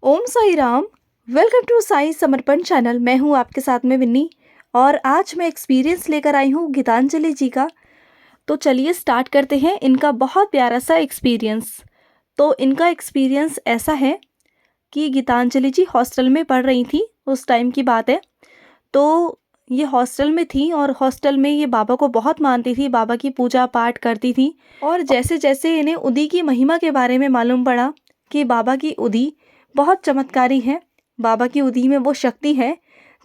Om Sai Ram. Welcome to Sai Samarpan channel. मैं हूँ आपके साथ में विन्नी और आज मैं एक्सपीरियंस लेकर आई हूँ गीतांजलि जी का। तो चलिए स्टार्ट करते हैं इनका बहुत प्यारा सा एक्सपीरियंस। तो इनका एक्सपीरियंस ऐसा है कि गीतांजलि जी हॉस्टल में पढ़ रही थी, उस टाइम की बात है। तो ये हॉस्टल में थी और हॉस्टल में ये बाबा को बहुत मानती थी, बाबा की पूजा पाठ करती थी। और जैसे जैसे इन्हें उदी की महिमा के बारे में मालूम पड़ा कि बाबा की उदी बहुत चमत्कारी है, बाबा की उदी में वो शक्ति है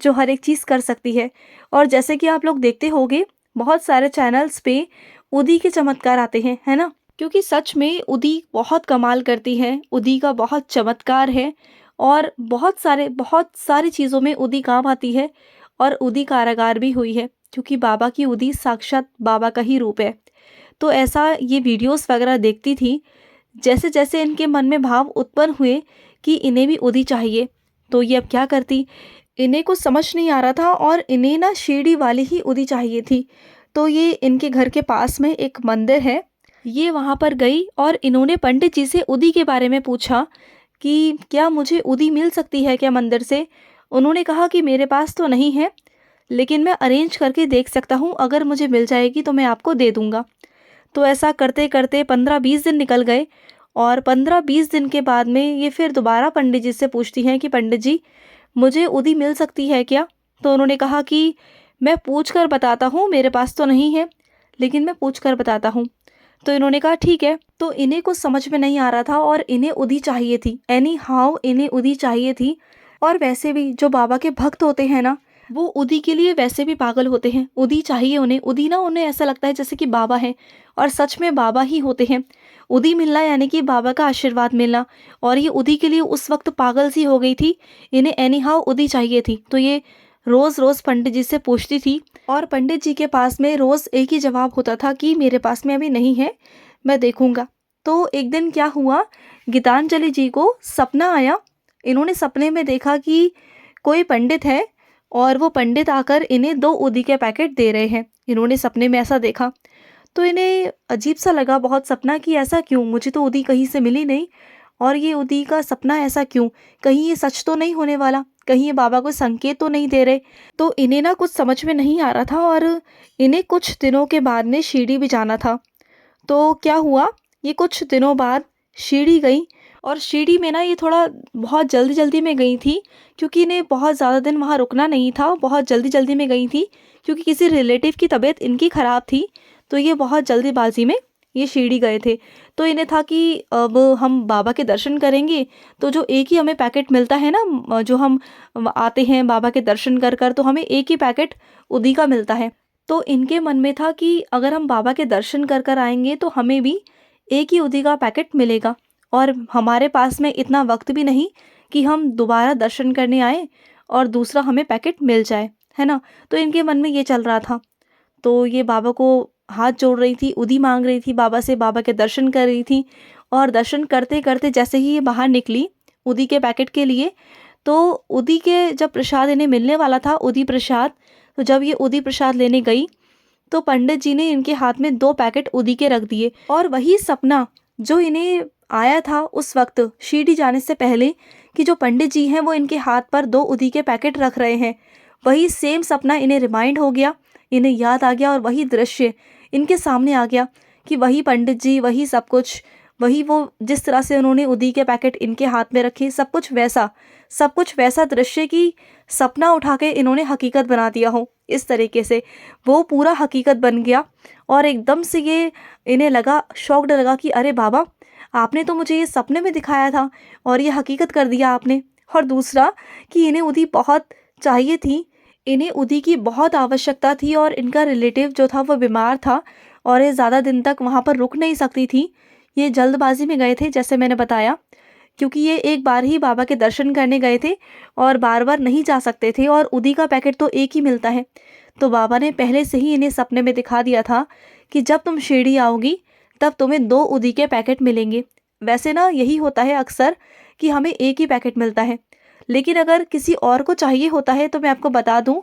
जो हर एक चीज़ कर सकती है। और जैसे कि आप लोग देखते होंगे बहुत सारे चैनल्स पे उदी के चमत्कार आते हैं, है ना। क्योंकि सच में उदी बहुत कमाल करती है, उदी का बहुत चमत्कार है और बहुत सारी चीज़ों में उदी काम आती है और उदी कारागार भी हुई है क्योंकि बाबा की उदी साक्षात बाबा का ही रूप है। तो ऐसा ये वीडियोस वगैरह देखती थी। जैसे जैसे इनके मन में भाव उत्पन्न हुए कि इन्हें भी उदी चाहिए, तो ये अब क्या करती, इन्हें कुछ समझ नहीं आ रहा था और इन्हें ना शिरडी वाली ही उदी चाहिए थी। तो ये इनके घर के पास में एक मंदिर है, ये वहाँ पर गई और इन्होंने पंडित जी से उदी के बारे में पूछा कि क्या मुझे उदी मिल सकती है क्या मंदिर से। उन्होंने कहा कि मेरे पास तो नहीं है, लेकिन मैं अरेंज करके देख सकता हूँ, अगर मुझे मिल जाएगी तो मैं आपको दे दूँगा। तो ऐसा करते करते 15-20 दिन निकल गए और 15-20 दिन के बाद में ये फिर दोबारा पंडित जी से पूछती हैं कि पंडित जी मुझे उदी मिल सकती है क्या। तो उन्होंने कहा कि मैं पूछ कर बताता हूँ, मेरे पास तो नहीं है लेकिन मैं पूछ कर बताता हूँ। तो इन्होंने कहा ठीक है। तो इन्हें कुछ समझ में नहीं आ रहा था और इन्हें उदी चाहिए थी, एनी हाउ इन्हें उदी चाहिए थी। और वैसे भी जो बाबा के भक्त होते हैं ना, वो उदी के लिए वैसे भी पागल होते हैं, उदी चाहिए उन्हें। उदी ना उन्हें ऐसा लगता है जैसे कि बाबा है और सच में बाबा ही होते हैं। उदी मिलना यानी कि बाबा का आशीर्वाद मिलना। और ये उदी के लिए उस वक्त पागल सी हो गई थी, इन्हें एनी हाउ उदी चाहिए थी। तो ये रोज़ रोज़ पंडित जी से पूछती थी और पंडित जी के पास में रोज़ एक ही जवाब होता था कि मेरे पास में अभी नहीं है, मैं देखूंगा। तो एक दिन क्या हुआ, गीतांजलि जी को सपना आया। इन्होंने सपने में देखा कि कोई पंडित है और वो पंडित आकर इन्हें 2 उदी के पैकेट दे रहे हैं। इन्होंने सपने में ऐसा देखा तो इन्हें अजीब सा लगा बहुत सपना, कि ऐसा क्यों, मुझे तो उदी कहीं से मिली नहीं और ये उदी का सपना ऐसा क्यों, कहीं ये सच तो नहीं होने वाला, कहीं ये बाबा को संकेत तो नहीं दे रहे। तो इन्हें ना कुछ समझ में नहीं आ रहा था और इन्हें कुछ दिनों के बाद में शिरडी भी जाना था। तो क्या हुआ, ये कुछ दिनों बाद शिरडी गई और शिरडी में ना ये थोड़ा बहुत जल्दी जल्दी में गई थी क्योंकि इन्हें बहुत ज़्यादा दिन वहाँ रुकना नहीं था, बहुत जल्दी जल्दी में गई थी क्योंकि किसी रिलेटिव की तबीयत इनकी ख़राब थी। तो ये बहुत जल्दीबाजी में ये शिरडी गए थे। तो इन्हें था कि अब हम बाबा के दर्शन करेंगे तो जो एक ही हमें पैकेट मिलता है ना, जो हम आते हैं बाबा के दर्शन कर कर तो हमें एक ही पैकेट उदी का मिलता है। तो इनके मन में था कि अगर हम बाबा के दर्शन कर कर आएंगे तो हमें भी एक ही उदी का पैकेट मिलेगा और हमारे पास में इतना वक्त भी नहीं कि हम दोबारा दर्शन करने आए और दूसरा हमें पैकेट मिल जाए, है ना। तो इनके मन में ये चल रहा था। तो ये बाबा को हाथ जोड़ रही थी, उदी मांग रही थी बाबा से, बाबा के दर्शन कर रही थी। और दर्शन करते करते जैसे ही ये बाहर निकली उदी के पैकेट के लिए, तो उदी के जब प्रसाद इन्हें मिलने वाला था, उदी प्रसाद, तो जब ये उदी प्रसाद लेने गई तो पंडित जी ने इनके हाथ में 2 पैकेट उदी के रख दिए। और वही सपना जो इन्हें आया था उस वक्त शिरडी जाने से पहले, कि जो पंडित जी हैं वो इनके हाथ पर 2 उदी के पैकेट रख रहे हैं, वही सेम सपना इन्हें रिमाइंड हो गया, इन्हें याद आ गया और वही दृश्य इनके सामने आ गया कि वही पंडित जी, वही सब कुछ, वही वो जिस तरह से उन्होंने उदी के पैकेट इनके हाथ में रखे, सब कुछ वैसा दृश्य कि सपना उठा के इन्होंने हकीकत बना दिया हो। इस तरीके से वो पूरा हकीकत बन गया और एकदम से ये इन्हें लगा, शॉक्ड लगा कि अरे बाबा, आपने तो मुझे ये सपने में दिखाया था और ये हकीकत कर दिया आपने। और दूसरा कि इन्हें उदी बहुत चाहिए थी, इन्हें उदी की बहुत आवश्यकता थी और इनका रिलेटिव जो था वो बीमार था और ये ज़्यादा दिन तक वहाँ पर रुक नहीं सकती थी। ये जल्दबाजी में गए थे जैसे मैंने बताया, क्योंकि ये एक बार ही बाबा के दर्शन करने गए थे और बार बार नहीं जा सकते थे और उदी का पैकेट तो एक ही मिलता है। तो बाबा ने पहले से ही इन्हें सपने में दिखा दिया था कि जब तुम शिरडी आओगी तब तुम्हें 2 उदी के पैकेट मिलेंगे। वैसे ना यही होता है अक्सर कि हमें एक ही पैकेट मिलता है, लेकिन अगर किसी और को चाहिए होता है तो मैं आपको बता दूं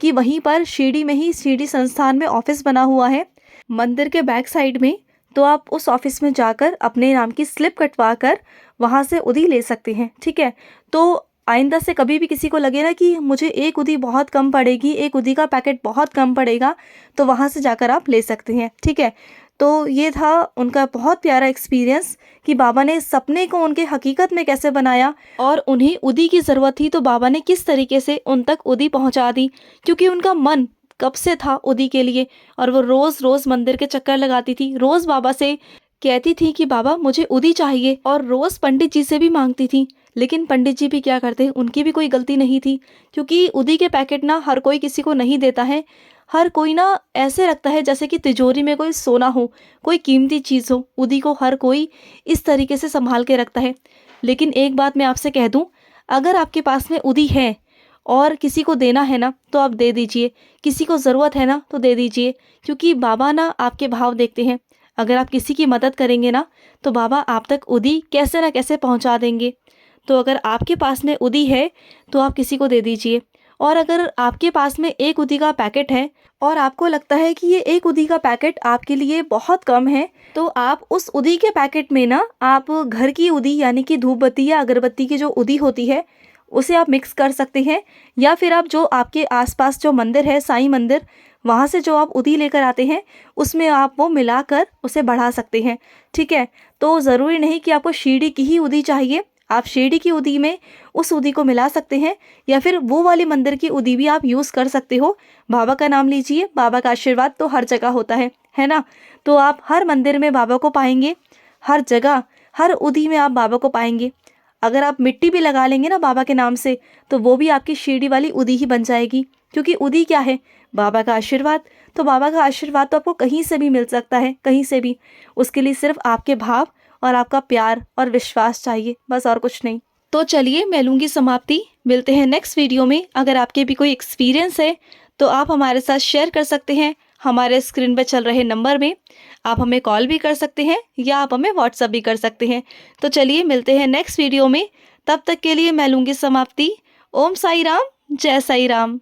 कि वहीं पर शिरडी में ही शिरडी संस्थान में ऑफिस बना हुआ है, मंदिर के बैक साइड में। तो आप उस ऑफिस में जाकर अपने नाम की स्लिप कटवा कर वहाँ से उदी ले सकते हैं, ठीक है। तो आइंदा से कभी भी किसी को लगे ना कि मुझे एक उदी बहुत कम पड़ेगी, एक उदी का पैकेट बहुत कम पड़ेगा, तो वहाँ से जाकर आप ले सकते हैं, ठीक है। तो ये था उनका बहुत प्यारा एक्सपीरियंस कि बाबा ने सपने को उनके हकीकत में कैसे बनाया, और उन्हें उदी की ज़रूरत थी तो बाबा ने किस तरीके से उन तक उदी पहुंचा दी, क्योंकि उनका मन कब से था उदी के लिए। और वो रोज़ रोज़ मंदिर के चक्कर लगाती थी, रोज़ बाबा से कहती थी कि बाबा मुझे उदी चाहिए, और रोज़ पंडित जी से भी मांगती थी। लेकिन पंडित जी भी क्या करते, उनकी भी कोई गलती नहीं थी, क्योंकि उदी के पैकेट ना हर कोई किसी को नहीं देता है। हर कोई ना ऐसे रखता है जैसे कि तिजोरी में कोई सोना हो, कोई कीमती चीज़ हो। उदी को हर कोई इस तरीके से संभाल के रखता है। लेकिन एक बात मैं आपसे कह दूं, अगर आपके पास में उदी है और किसी को देना है ना तो आप दे दीजिए, किसी को ज़रूरत है ना तो दे दीजिए, क्योंकि बाबा ना आपके भाव देखते हैं। अगर आप किसी की मदद करेंगे ना तो बाबा आप तक उदी कैसे ना कैसे पहुंचा देंगे। तो अगर आपके पास में उदी है तो आप किसी को दे दीजिए। और अगर आपके पास में एक उदी का पैकेट है और आपको लगता है कि ये एक उदी का पैकेट आपके लिए बहुत कम है, तो आप उस उदी के पैकेट में ना आप घर की उदी यानी कि धूप बत्ती या अगरबत्ती की जो उदी होती है उसे आप मिक्स कर सकते हैं, या फिर आप जो आपके आसपास जो मंदिर है साईं मंदिर, वहाँ से जो आप उदी लेकर आते हैं उसमें आप वो मिलाकर उसे बढ़ा सकते हैं, ठीक है। तो ज़रूरी नहीं कि आपको शीडी की ही उदी चाहिए, आप शीडी की उदी में उस उदी को मिला सकते हैं, या फिर वो वाली मंदिर की उदी भी आप यूज़ कर सकते हो। बाबा का नाम लीजिए, बाबा का आशीर्वाद तो हर जगह होता है ना। तो आप हर मंदिर में बाबा को पाएंगे, हर जगह हर उदी में आप बाबा को पाएंगे। अगर आप मिट्टी भी लगा लेंगे ना बाबा के नाम से तो वो भी आपकी शीडी वाली उदी ही बन जाएगी, क्योंकि उदी क्या है, बाबा का आशीर्वाद। तो बाबा का आशीर्वाद तो आपको कहीं से भी मिल सकता है, कहीं से भी। उसके लिए सिर्फ आपके भाव और आपका प्यार और विश्वास चाहिए, बस और कुछ नहीं। तो चलिए मैं लूँगी समाप्ति, मिलते हैं नेक्स्ट वीडियो में। अगर आपके भी कोई एक्सपीरियंस है तो आप हमारे साथ शेयर कर सकते हैं हमारे स्क्रीन पर चल रहे नंबर में। आप हमें कॉल भी कर सकते हैं या आप हमें व्हाट्सअप भी कर सकते हैं। तो चलिए मिलते हैं नेक्स्ट वीडियो में, तब तक के लिए मैं लूँगी समाप्ति। ओम साई राम, जय साई राम।